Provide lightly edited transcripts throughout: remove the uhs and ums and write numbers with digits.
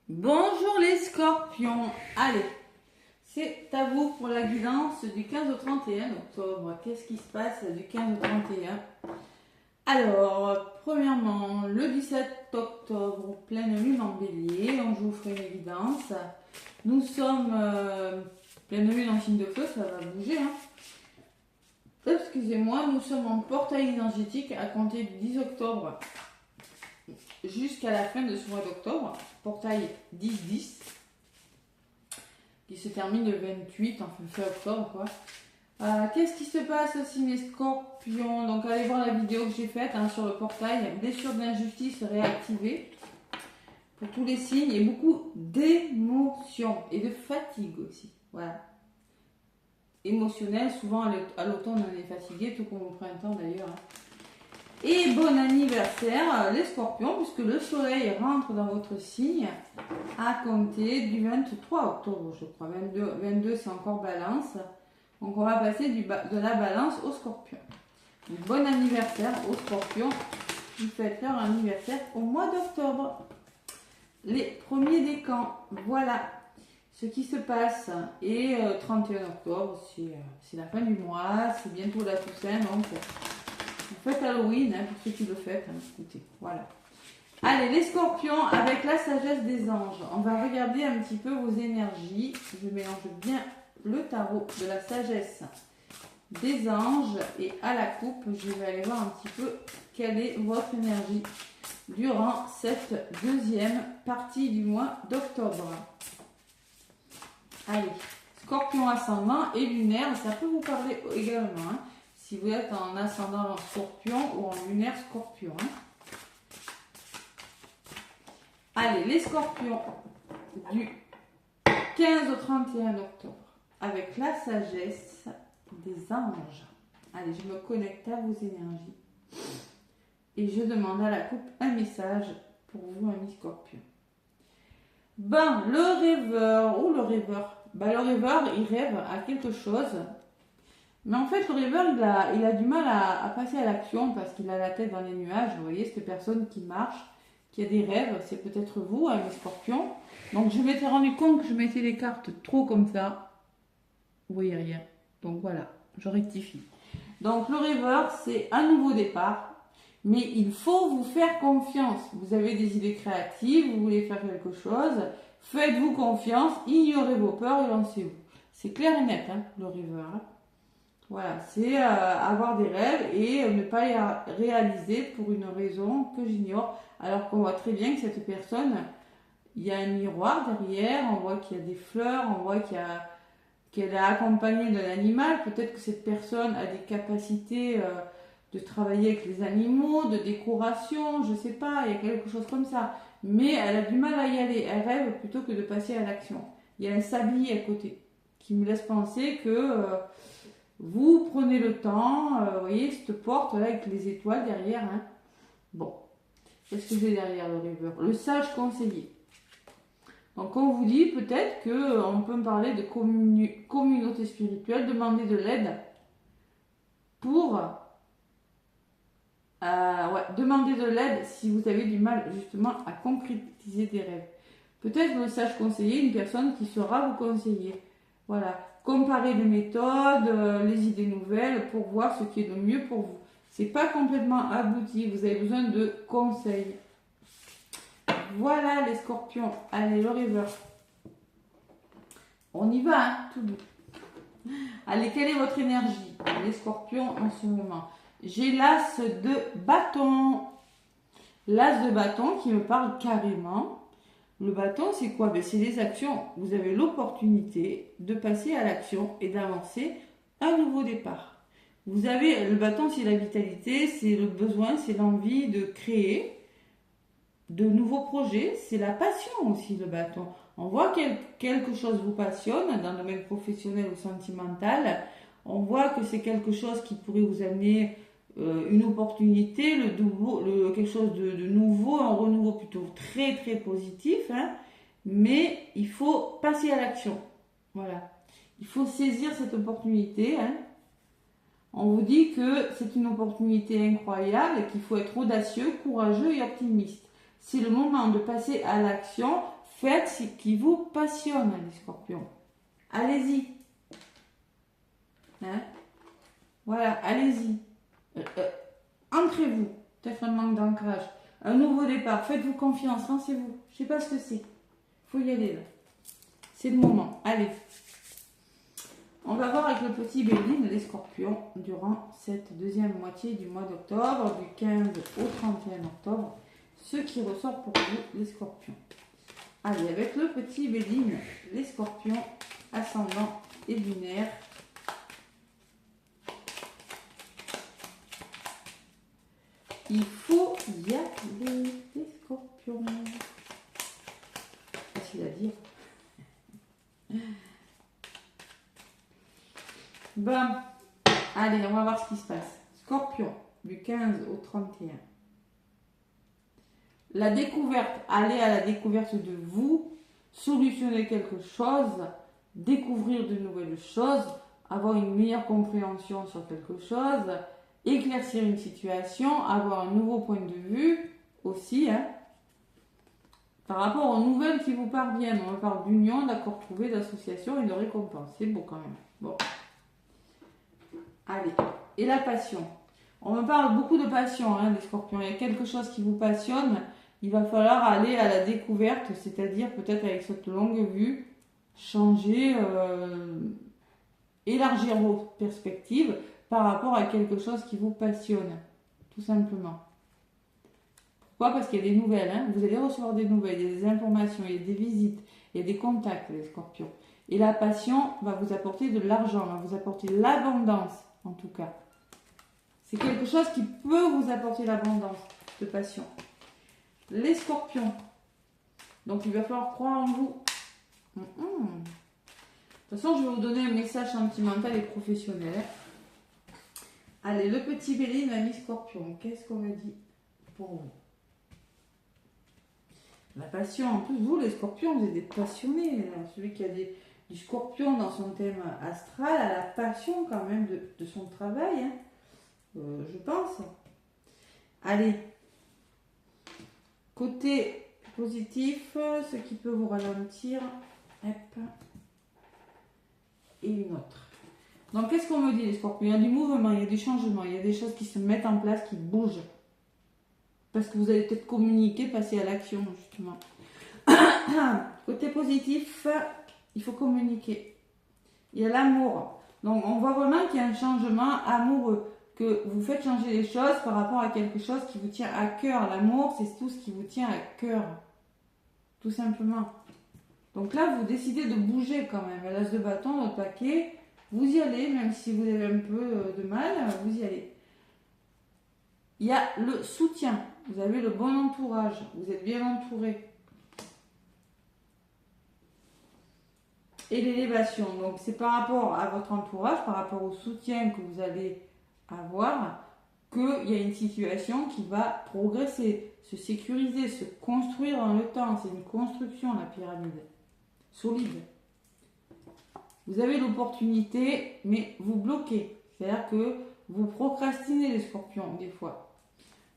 Bonjour les scorpions, allez, c'est à vous pour la guidance du 15 au 31 octobre. Qu'est-ce qui se passe du 15 au 31? Alors, premièrement, le 17 octobre, pleine lune en bélier, donc je vous ferai une guidance. Nous sommes pleine lune en signe de feu, ça va bouger. Excusez-moi, nous sommes en portail énergétique à compter du 10 octobre jusqu'à la fin de ce mois d'octobre, portail 10-10, qui se termine le 28, enfin fin octobre quoi. Qu'est-ce qui se passe aussi mes scorpions? Donc allez voir la vidéo que j'ai faite sur le portail, blessure d'injustice réactivée pour tous les signes et beaucoup d'émotions et de fatigue aussi. Voilà. Émotionnel, souvent à l'automne on est fatigué, tout comme au printemps d'ailleurs. Et bon anniversaire les scorpions, puisque le soleil rentre dans votre signe à compter du 23 octobre, je crois. 22 c'est encore balance. Donc on va passer de la balance au scorpion. Donc, bon anniversaire aux scorpions qui fêtent leur anniversaire au mois d'octobre. Les premiers décans, voilà ce qui se passe. Et 31 octobre, c'est la fin du mois, c'est bientôt la Toussaint, donc... Vous faites Halloween, pour ceux qui le fêtent, écoutez, voilà. Allez, les scorpions, avec la sagesse des anges, on va regarder un petit peu vos énergies. Je mélange bien le tarot de la sagesse des anges et à la coupe, je vais aller voir un petit peu quelle est votre énergie durant cette deuxième partie du mois d'octobre. Allez, scorpion ascendant et lunaire, ça peut vous parler également, si vous êtes en ascendant scorpion ou en lunaire scorpion. Allez, les scorpions du 15 au 31 octobre, avec la sagesse des anges. Allez, je me connecte à vos énergies. Et je demande à la coupe un message pour vous, amis scorpions. Ben, le rêveur, ou le rêveur, le rêveur, il rêve à quelque chose. Mais en fait, le rêveur, il a du mal à passer à l'action parce qu'il a la tête dans les nuages. Vous voyez, cette personne qui marche, qui a des rêves, c'est peut-être vous, les scorpions. Donc, je m'étais rendu compte que je mettais les cartes trop comme ça. Vous voyez rien. Donc, voilà, je rectifie. Donc, le rêveur, c'est un nouveau départ. Mais il faut vous faire confiance. Vous avez des idées créatives, vous voulez faire quelque chose. Faites-vous confiance, ignorez vos peurs et lancez-vous. C'est clair et net, le rêveur. Voilà, c'est avoir des rêves et ne pas les réaliser pour une raison que j'ignore. Alors qu'on voit très bien que cette personne, il y a un miroir derrière, on voit qu'il y a des fleurs, on voit qu'elle est accompagnée d'un animal. Peut-être que cette personne a des capacités de travailler avec les animaux, de décoration, je sais pas, il y a quelque chose comme ça. Mais elle a du mal à y aller, elle rêve plutôt que de passer à l'action. Il y a un sablier à côté qui me laisse penser que... vous prenez le temps, vous voyez cette porte là avec les étoiles derrière. Bon, qu'est-ce que j'ai derrière le rêveur? Le sage conseiller. Donc on vous dit peut-être qu'on peut me parler de communauté spirituelle, demander de l'aide pour... demander de l'aide si vous avez du mal justement à concrétiser des rêves. Peut-être le sage conseiller, une personne qui saura vous conseiller. Voilà. Comparer les méthodes, les idées nouvelles pour voir ce qui est le mieux pour vous. C'est pas complètement abouti, vous avez besoin de conseils. Voilà les scorpions. Allez, le rêveur. On y va, tout doux. Allez, quelle est votre énergie, les scorpions, en ce moment? J'ai l'as de bâton. L'as de bâton qui me parle carrément. Le bâton, c'est quoi? C'est des actions. Vous avez l'opportunité de passer à l'action et d'avancer un nouveau départ. Vous avez le bâton, c'est la vitalité, c'est le besoin, c'est l'envie de créer de nouveaux projets. C'est la passion aussi, le bâton. On voit que quelque chose vous passionne dans le domaine professionnel ou sentimental. On voit que c'est quelque chose qui pourrait vous amener une opportunité, quelque chose de nouveau, un renouveau plutôt très très positif, mais il faut passer à l'action. Voilà. Il faut saisir cette opportunité. On vous dit que c'est une opportunité incroyable et qu'il faut être audacieux, courageux et optimiste. C'est le moment de passer à l'action. faites qui vous passionne, les scorpions. Allez-y. Hein? Voilà, allez-y. Ancrez-vous. Peut-être un manque d'ancrage. Un nouveau départ. Faites-vous confiance. Lancez-vous. Je sais pas ce que c'est. Il faut y aller là. C'est le moment. Allez. On va voir avec le petit Béline les scorpions durant cette deuxième moitié du mois d'octobre, du 15 au 31 octobre. Ce qui ressort pour vous, les scorpions. Allez, avec le petit Béline, les scorpions, ascendant et lunaire. Il faut y aller, les scorpions. Facile à dire. Bon, allez, on va voir ce qui se passe. Scorpion, du 15 au 31. La découverte, aller à la découverte de vous, solutionner quelque chose, découvrir de nouvelles choses, avoir une meilleure compréhension sur quelque chose, éclaircir une situation, avoir un nouveau point de vue aussi, hein, par rapport aux nouvelles qui vous parviennent. On parle d'union, d'accord trouvé, d'association et de récompense. C'est beau quand même. Bon. Allez. Et la passion. On me parle beaucoup de passion, hein, les scorpions. Il y a quelque chose qui vous passionne. Il va falloir aller à la découverte, c'est-à-dire peut-être avec cette longue vue, changer, élargir vos perspectives par rapport à quelque chose qui vous passionne, tout simplement. Pourquoi? Parce qu'il y a des nouvelles, hein. Vous allez recevoir des nouvelles, il y a des informations, il y a des visites, il y a des contacts, les scorpions. Et la passion va vous apporter de l'argent, va vous apporter l'abondance, en tout cas. C'est quelque chose qui peut vous apporter l'abondance de passion. Les scorpions. Donc, il va falloir croire en vous. De toute façon, je vais vous donner un message sentimental et professionnel. Allez, le petit Béline, l'ami scorpion. Qu'est-ce qu'on me dit pour vous? La passion. En plus, vous, les scorpions, vous êtes des passionnés. Celui qui a du scorpion dans son thème astral a la passion quand même de son travail. Hein. Je pense. Allez. Côté positif, ce qui peut vous ralentir. Hop. Et une autre. Donc, qu'est-ce qu'on me dit, les scorpions? Il y a du mouvement, il y a du changement, il y a des choses qui se mettent en place, qui bougent. Parce que vous allez peut-être communiquer, passer à l'action, justement. Côté positif, il faut communiquer. Il y a l'amour. Donc, on voit vraiment qu'il y a un changement amoureux. Que vous faites changer les choses par rapport à quelque chose qui vous tient à cœur. L'amour, c'est tout ce qui vous tient à cœur. Tout simplement. Donc là, vous décidez de bouger quand même. L'as de bâton, le paquet, vous y allez, même si vous avez un peu de mal, vous y allez. Il y a le soutien. Vous avez le bon entourage. Vous êtes bien entouré. Et l'élévation. Donc, c'est par rapport à votre entourage, par rapport au soutien que vous allez avoir, qu'il y a une situation qui va progresser, se sécuriser, se construire dans le temps. C'est une construction, la pyramide. Solide. Vous avez l'opportunité, mais vous bloquez. C'est-à-dire que vous procrastinez, les scorpions, des fois.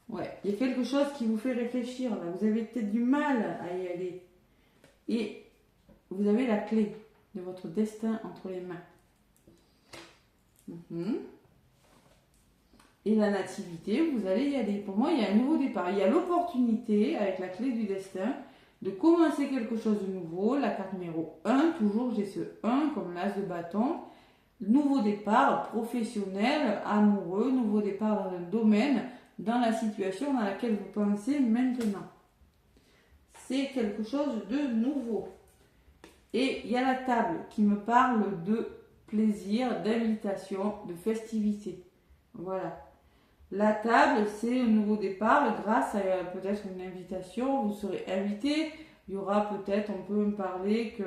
Ouais, il y a quelque chose qui vous fait réfléchir, là. Vous avez peut-être du mal à y aller. Et vous avez la clé de votre destin entre les mains. Et la nativité, vous allez y aller. Pour moi, il y a un nouveau départ. Il y a l'opportunité, avec la clé du destin, de commencer quelque chose de nouveau. La carte numéro 1, toujours j'ai ce 1 comme l'as de bâton. Nouveau départ professionnel, amoureux, nouveau départ dans un domaine, dans la situation dans laquelle vous pensez maintenant. C'est quelque chose de nouveau. Et il y a la table qui me parle de plaisir, d'invitation, de festivité. Voilà. La table, c'est un nouveau départ grâce à peut-être une invitation. Vous serez invité. Il y aura peut-être, on peut me parler que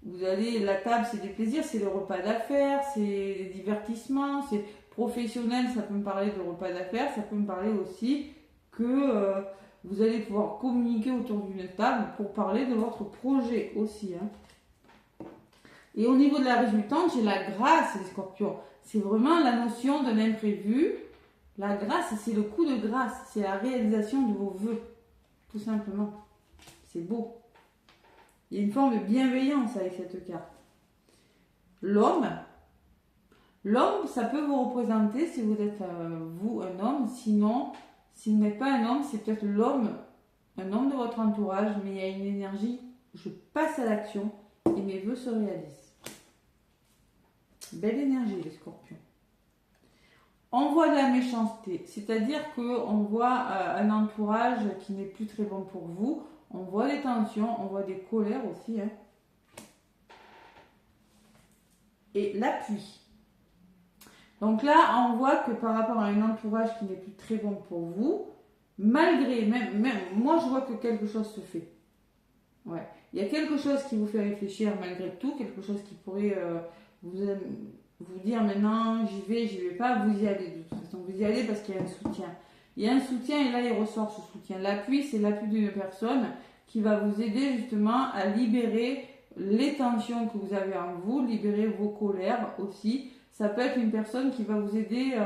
vous allez, la table, c'est des plaisirs, c'est le repas d'affaires, c'est des divertissements, c'est professionnel, ça peut me parler de repas d'affaires, ça peut me parler aussi que vous allez pouvoir communiquer autour d'une table pour parler de votre projet aussi. Hein. Et au niveau de la résultante, j'ai la grâce, les scorpions. C'est vraiment la notion d'un imprévu. La grâce, c'est le coup de grâce, c'est la réalisation de vos vœux, tout simplement. C'est beau. Il y a une forme de bienveillance avec cette carte. L'homme, ça peut vous représenter si vous êtes, vous, un homme. Sinon, si vous n'êtes pas un homme, c'est peut-être l'homme, un homme de votre entourage, mais il y a une énergie, je passe à l'action et mes vœux se réalisent. Belle énergie, les scorpions. On voit de la méchanceté, c'est-à-dire qu'on voit un entourage qui n'est plus très bon pour vous. On voit des tensions, on voit des colères aussi. Hein. Et l'appui. Donc là, on voit que par rapport à un entourage qui n'est plus très bon pour vous, malgré, même moi je vois que quelque chose se fait. Ouais. Il y a quelque chose qui vous fait réfléchir malgré tout, quelque chose qui pourrait vous dire maintenant j'y vais pas, vous y allez de toute façon, vous y allez parce qu'il y a un soutien. Il y a un soutien et là il ressort ce soutien. L'appui, c'est l'appui d'une personne qui va vous aider justement à libérer les tensions que vous avez en vous, libérer vos colères aussi. Ça peut être une personne qui va vous aider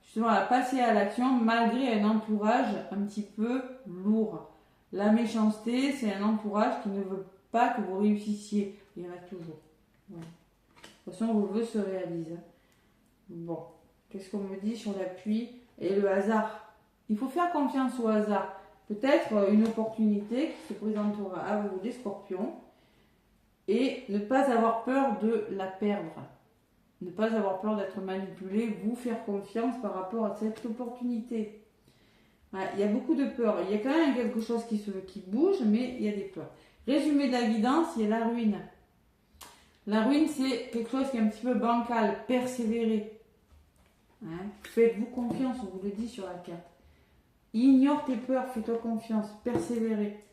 justement à passer à l'action malgré un entourage un petit peu lourd. La méchanceté, c'est un entourage qui ne veut pas que vous réussissiez. Il y en a toujours. Ouais. De toute façon, vos vœux se réalisent. Bon, qu'est-ce qu'on me dit sur l'appui et le hasard? Il faut faire confiance au hasard. Peut-être une opportunité qui se présentera à vous, les scorpions, et ne pas avoir peur de la perdre. Ne pas avoir peur d'être manipulé, vous faire confiance par rapport à cette opportunité. Voilà, il y a beaucoup de peurs. Il y a quand même quelque chose qui bouge, mais il y a des peurs. Résumé de la guidance, il y a la ruine. La ruine, c'est quelque chose qui est un petit peu bancal, persévérer. Hein? Faites-vous confiance, on vous le dit sur la carte. Ignore tes peurs, fais-toi confiance, persévérer.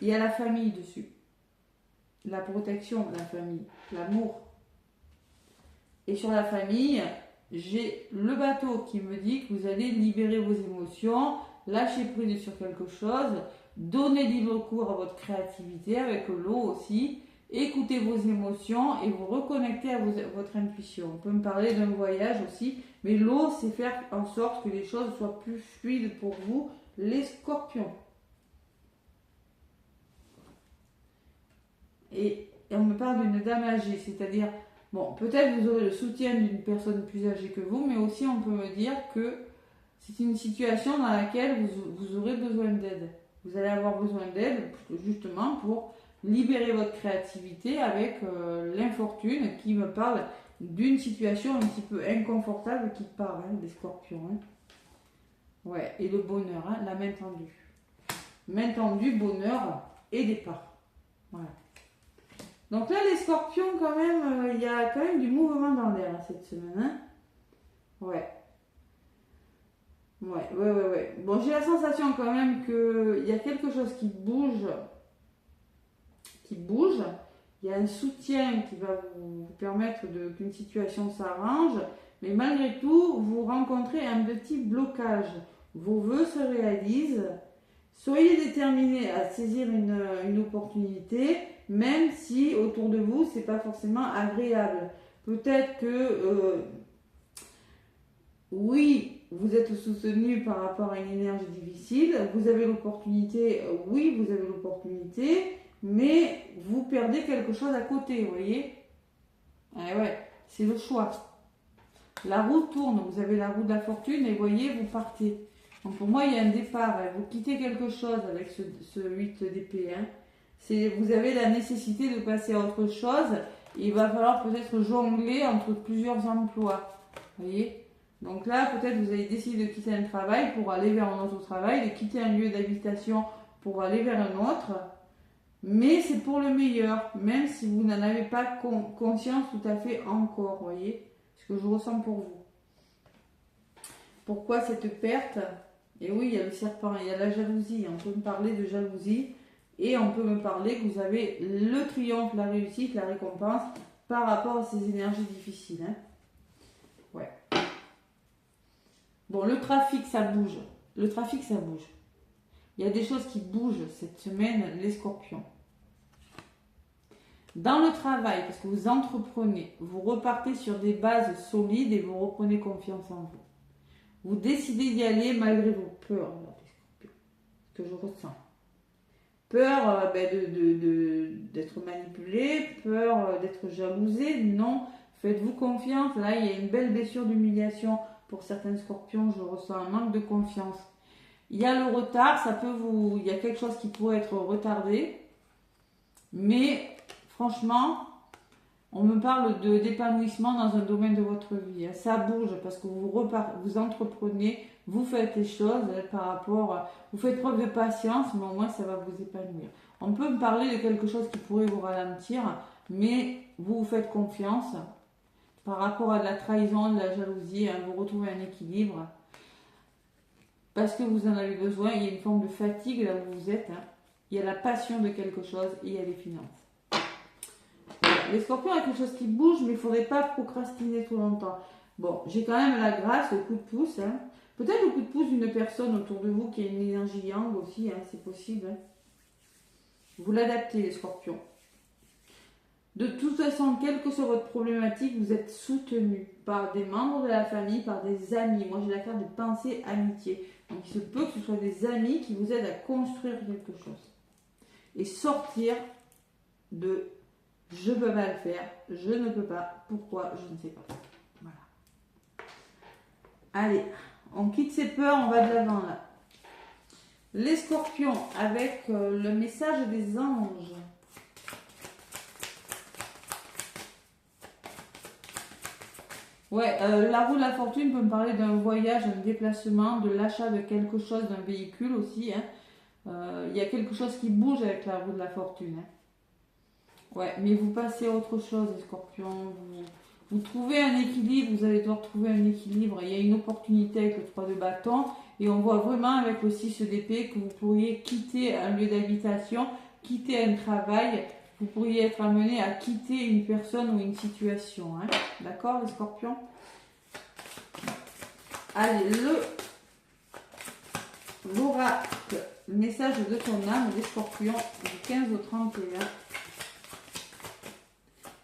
Il y a la famille dessus. La protection de la famille, l'amour. Et sur la famille, j'ai le bateau qui me dit que vous allez libérer vos émotions, lâcher prise sur quelque chose, donner libre cours à votre créativité avec l'eau aussi, écouter vos émotions et vous reconnecter à votre intuition. On peut me parler d'un voyage aussi, mais l'eau, c'est faire en sorte que les choses soient plus fluides pour vous, les scorpions. Et on me parle d'une dame âgée, c'est-à-dire, bon, peut-être vous aurez le soutien d'une personne plus âgée que vous, mais aussi on peut me dire que c'est une situation dans laquelle vous aurez besoin d'aide. Vous allez avoir besoin d'aide justement pour libérer votre créativité avec l'infortune qui me parle d'une situation un petit peu inconfortable qui part, hein, des scorpions. Hein. Ouais, et le bonheur, hein, la main tendue. Main tendue, bonheur et départ. Voilà. Donc là, les scorpions, quand même, il y a quand même du mouvement dans l'air cette semaine. Hein. Ouais. Ouais. Bon, j'ai la sensation quand même qu'il y a quelque chose qui bouge. Il y a un soutien qui va vous permettre qu'une situation s'arrange. Mais malgré tout, vous rencontrez un petit blocage. Vos vœux se réalisent. Soyez déterminés à saisir une opportunité, même si autour de vous, c'est pas forcément agréable. Peut-être que, oui, vous êtes soutenu par rapport à une énergie difficile, vous avez l'opportunité, oui, vous avez l'opportunité, mais vous perdez quelque chose à côté, vous voyez? Ah ouais, c'est le choix. La roue tourne, vous avez la roue de la fortune et vous voyez, vous partez. Donc pour moi, il y a un départ. Hein. Vous quittez quelque chose avec ce 8 d'épée. Hein. Vous avez la nécessité de passer à autre chose. Il va falloir peut-être jongler entre plusieurs emplois. Vous voyez? Donc là, peut-être vous allez décider de quitter un travail pour aller vers un autre travail, de quitter un lieu d'habitation pour aller vers un autre. Mais c'est pour le meilleur, même si vous n'en avez pas conscience tout à fait encore. Vous voyez? Ce que je ressens pour vous. Pourquoi cette perte? Et oui, il y a le serpent, il y a la jalousie. On peut me parler de jalousie et on peut me parler que vous avez le triomphe, la réussite, la récompense par rapport à ces énergies difficiles. Hein. Ouais. Bon, le trafic, ça bouge. Le trafic, ça bouge. Il y a des choses qui bougent cette semaine, les scorpions. Dans le travail, parce que vous entreprenez, vous repartez sur des bases solides et vous reprenez confiance en vous. Vous décidez d'y aller malgré vos peurs, ce que je ressens. Peur d'être manipulé, peur d'être jalousé. Non, faites-vous confiance. Là, il y a une belle blessure d'humiliation pour certains scorpions. Je ressens un manque de confiance. Il y a le retard, il y a quelque chose qui pourrait être retardé. Mais franchement, on me parle d'épanouissement dans un domaine de votre vie. Ça bouge parce que vous entreprenez, vous faites les choses vous faites preuve de patience, mais au moins ça va vous épanouir. On peut me parler de quelque chose qui pourrait vous ralentir, mais vous faites confiance par rapport à de la trahison, de la jalousie, vous retrouvez un équilibre parce que vous en avez besoin. Il y a une forme de fatigue là où vous êtes. Il y a la passion de quelque chose et il y a les finances. Les scorpions, il y a quelque chose qui bouge, mais il ne faudrait pas procrastiner trop longtemps. Bon, j'ai quand même la grâce, le coup de pouce. Peut-être le coup de pouce d'une personne autour de vous qui a une énergie yang aussi, c'est possible. Vous l'adaptez, les scorpions. De toute façon, quelle que soit votre problématique, vous êtes soutenu par des membres de la famille, par des amis. Moi, j'ai la carte de pensée amitié. Donc, il se peut que ce soit des amis qui vous aident à construire quelque chose. Et sortir de je ne peux pas le faire, je ne peux pas, pourquoi, je ne sais pas. Voilà. Allez, on quitte ses peurs, on va de l'avant là. Les scorpions avec le message des anges. Ouais, la roue de la fortune peut me parler d'un voyage, d'un déplacement, de l'achat de quelque chose, d'un véhicule aussi. Il y a quelque chose qui bouge avec la roue de la fortune. Ouais, mais vous passez à autre chose, les scorpions. Vous trouvez un équilibre, vous allez devoir trouver un équilibre. Il y a une opportunité avec le 3 de bâton. Et on voit vraiment avec le 6 d'épée que vous pourriez quitter un lieu d'habitation, quitter un travail. Vous pourriez être amené à quitter une personne ou une situation. D'accord, les scorpions? Allez, l'oracle, le message de ton âme, les scorpions, du 15 au 31.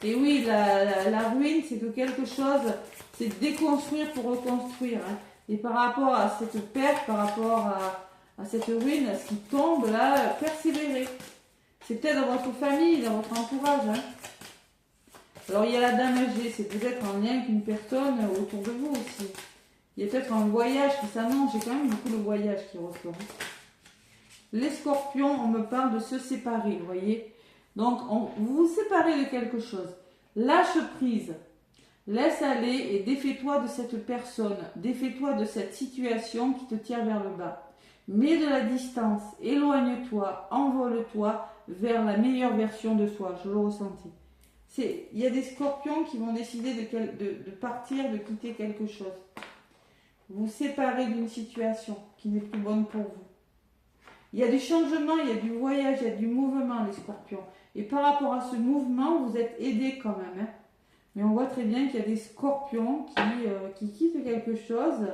Et oui, la ruine, c'est que quelque chose, c'est déconstruire pour reconstruire. Et par rapport à cette perte, par rapport à cette ruine, à ce qui tombe, là, persévérer. C'est peut-être dans votre famille, dans votre entourage. Alors, il y a la dame âgée, c'est peut-être en lien avec une personne autour de vous aussi. Il y a peut-être un voyage qui s'annonce, j'ai quand même beaucoup de voyages qui ressort. Les scorpions, on me parle de se séparer, vous voyez. Donc, vous vous séparez de quelque chose. Lâche prise, laisse aller et défais-toi de cette personne, défais-toi de cette situation qui te tire vers le bas. Mets de la distance, éloigne-toi, envole-toi vers la meilleure version de soi, je le ressentis. Il y a des scorpions qui vont décider de partir, de quitter quelque chose. Vous séparez d'une situation qui n'est plus bonne pour vous. Il y a du changement, il y a du voyage, il y a du mouvement, les scorpions. Et par rapport à ce mouvement, vous êtes aidés quand même. Mais on voit très bien qu'il y a des scorpions qui quittent quelque chose,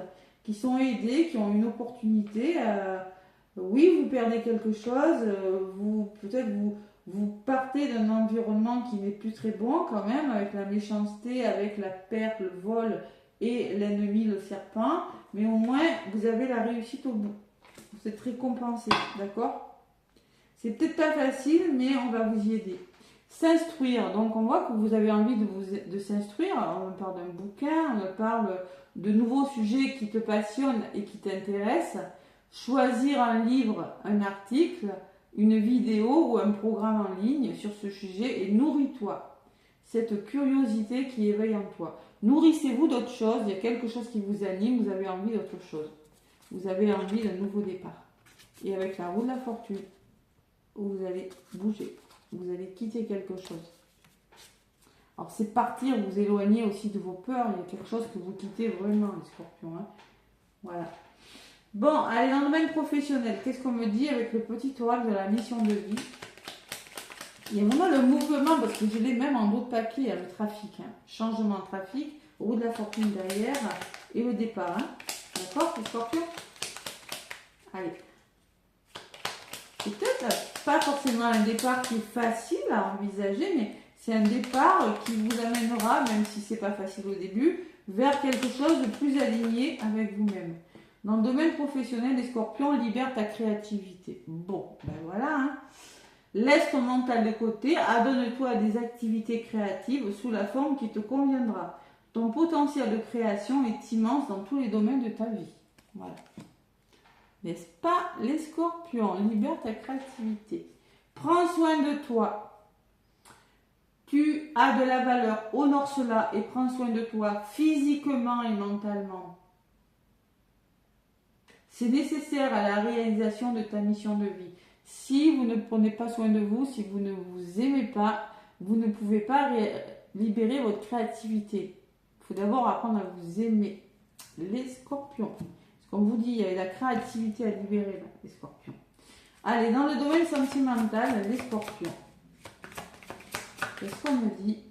qui sont aidés, qui ont une opportunité. Oui, vous perdez quelque chose, peut-être vous partez d'un environnement qui n'est plus très bon quand même, avec la méchanceté, avec la perte, le vol et l'ennemi, le serpent. Mais au moins, vous avez la réussite au bout. Vous êtes récompensé, d'accord? C'est peut-être pas facile, mais on va vous y aider. S'instruire, donc on voit que vous avez envie de s'instruire. On parle d'un bouquin, on parle de nouveaux sujets qui te passionnent et qui t'intéressent. Choisir un livre, un article, une vidéo ou un programme en ligne sur ce sujet et nourris-toi. Cette curiosité qui éveille en toi. Nourrissez-vous d'autre chose, il y a quelque chose qui vous anime, vous avez envie d'autre chose. Vous avez envie d'un nouveau départ. Et avec la roue de la fortune, vous allez bouger. Vous allez quitter quelque chose. Alors c'est partir, vous éloigner aussi de vos peurs. Il y a quelque chose que vous quittez vraiment, les scorpions. Voilà. Bon, allez, dans le domaine professionnel, qu'est-ce qu'on me dit avec le petit oracle de la mission de vie? Il y a vraiment le mouvement, parce que je l'ai même en d'autres papiers, le trafic. Changement de trafic, roue de la fortune derrière et le départ. D'accord, les scorpions? Allez. C'est peut-être pas forcément un départ qui est facile à envisager, mais c'est un départ qui vous amènera, même si c'est pas facile au début, vers quelque chose de plus aligné avec vous-même. Dans le domaine professionnel, les scorpions libèrent ta créativité. Bon, ben voilà. Hein. Laisse ton mental de côté, adonne-toi à des activités créatives sous la forme qui te conviendra. Ton potentiel de création est immense dans tous les domaines de ta vie. Voilà. N'est-ce pas, les scorpions, libère ta créativité. Prends soin de toi. Tu as de la valeur. Honore cela et prends soin de toi physiquement et mentalement. C'est nécessaire à la réalisation de ta mission de vie. Si vous ne prenez pas soin de vous, si vous ne vous aimez pas, vous ne pouvez pas libérer votre créativité. Il faut d'abord apprendre à vous aimer. Les scorpions. Comme vous dit, il y a la créativité à libérer, là, les scorpions. Allez, dans le domaine sentimental, les scorpions. Qu'est-ce qu'on me dit?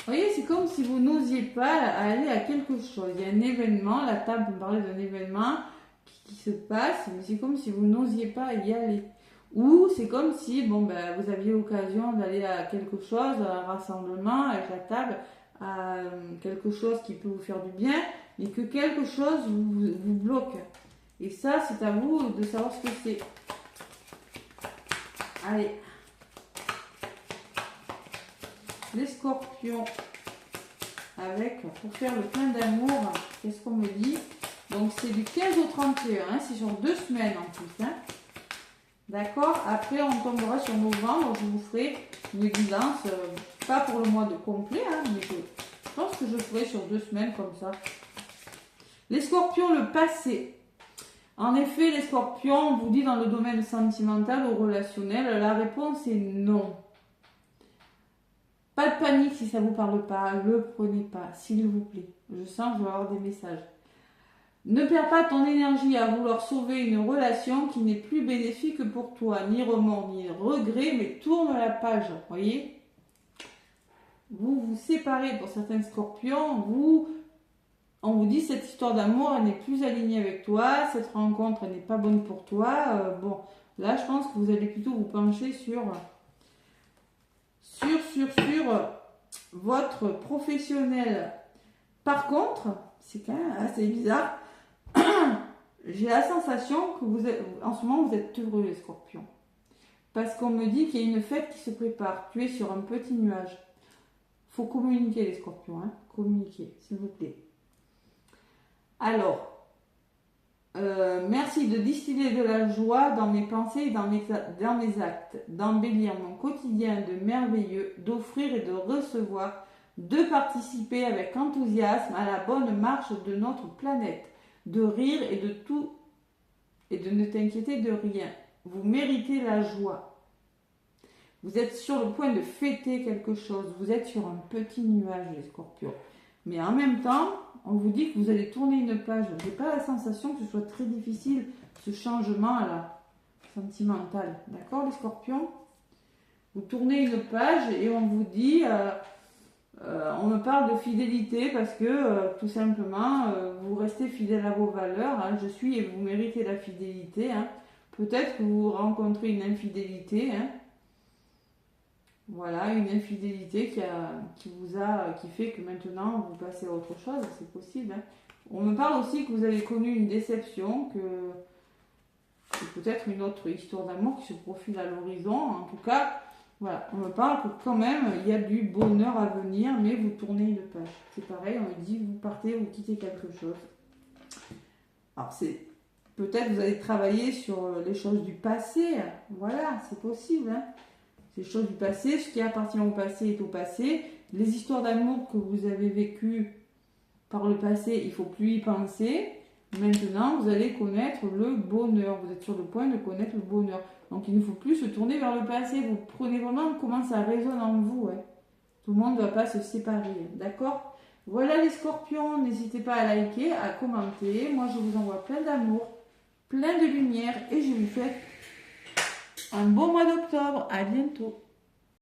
Vous voyez, c'est comme si vous n'osiez pas aller à quelque chose. Il y a un événement, la table me parlait d'un événement qui se passe, mais c'est comme si vous n'osiez pas y aller. Ou c'est comme si bon, ben, vous aviez l'occasion d'aller à quelque chose, à un rassemblement avec la table, à quelque chose qui peut vous faire du bien, mais que quelque chose vous bloque. Et ça, c'est à vous de savoir ce que c'est. Allez. Les scorpions, avec, pour faire le plein d'amour, qu'est-ce qu'on me dit? Donc c'est du 15 au 31, hein, c'est sur 2 semaines en plus. Hein. D'accord. Après on tombera sur novembre, je vous ferai une guidance, pas pour le mois de complet, hein, mais je pense que je ferai sur 2 semaines comme ça. Les scorpions, le passé. En effet, les scorpions, on vous dit dans le domaine sentimental ou relationnel, la réponse est non. Pas de panique si ça ne vous parle pas, le prenez pas, s'il vous plaît. Je sens que je vais avoir des messages. Ne perds pas ton énergie à vouloir sauver une relation qui n'est plus bénéfique pour toi, ni remords, ni regrets, mais tourne la page, voyez. Vous vous séparez pour certains scorpions, on vous dit cette histoire d'amour, elle n'est plus alignée avec toi, cette rencontre, elle n'est pas bonne pour toi. Bon, là, je pense que vous allez plutôt vous pencher sur votre professionnel. Par contre, c'est quand même assez bizarre. J'ai la sensation que en ce moment, vous êtes heureux, les scorpions. Parce qu'on me dit qu'il y a une fête qui se prépare. Tu es sur un petit nuage. Il faut communiquer, les scorpions. Hein. Communiquer, s'il vous plaît. Alors, merci de distiller de la joie dans mes pensées et dans mes actes, d'embellir mon quotidien de merveilleux, d'offrir et de recevoir, de participer avec enthousiasme à la bonne marche de notre planète, de rire et de tout, et de ne t'inquiéter de rien. Vous méritez la joie. Vous êtes sur le point de fêter quelque chose, vous êtes sur un petit nuage, les scorpions. Mais en même temps, on vous dit que vous allez tourner une page. Je n'ai pas la sensation que ce soit très difficile, ce changement à la sentimentale. D'accord, les scorpions? Vous tournez une page et on vous dit, on me parle de fidélité parce que tout simplement, vous restez fidèle à vos valeurs. Hein, je suis et vous méritez la fidélité. Hein. Peut-être que vous rencontrez une infidélité. Hein. Voilà, une infidélité qui fait que maintenant vous passez à autre chose, c'est possible. Hein. On me parle aussi que vous avez connu une déception, que peut-être une autre histoire d'amour qui se profile à l'horizon. En tout cas, voilà, on me parle que quand même il y a du bonheur à venir, mais vous tournez une page. C'est pareil, on me dit vous partez, vous quittez quelque chose. Alors peut-être vous allez travailler sur les choses du passé. Voilà, c'est possible. Hein. Les choses du passé, ce qui appartient au passé est au passé. Les histoires d'amour que vous avez vécues par le passé, il ne faut plus y penser. Maintenant, vous allez connaître le bonheur. Vous êtes sur le point de connaître le bonheur. Donc, il ne faut plus se tourner vers le passé. Vous prenez vraiment comment ça résonne en vous. Ouais. Tout le monde ne va pas se séparer. D'accord? Voilà les scorpions. N'hésitez pas à liker, à commenter. Moi, je vous envoie plein d'amour, plein de lumière et je vous souhaite un bon mois d'octobre. À bientôt.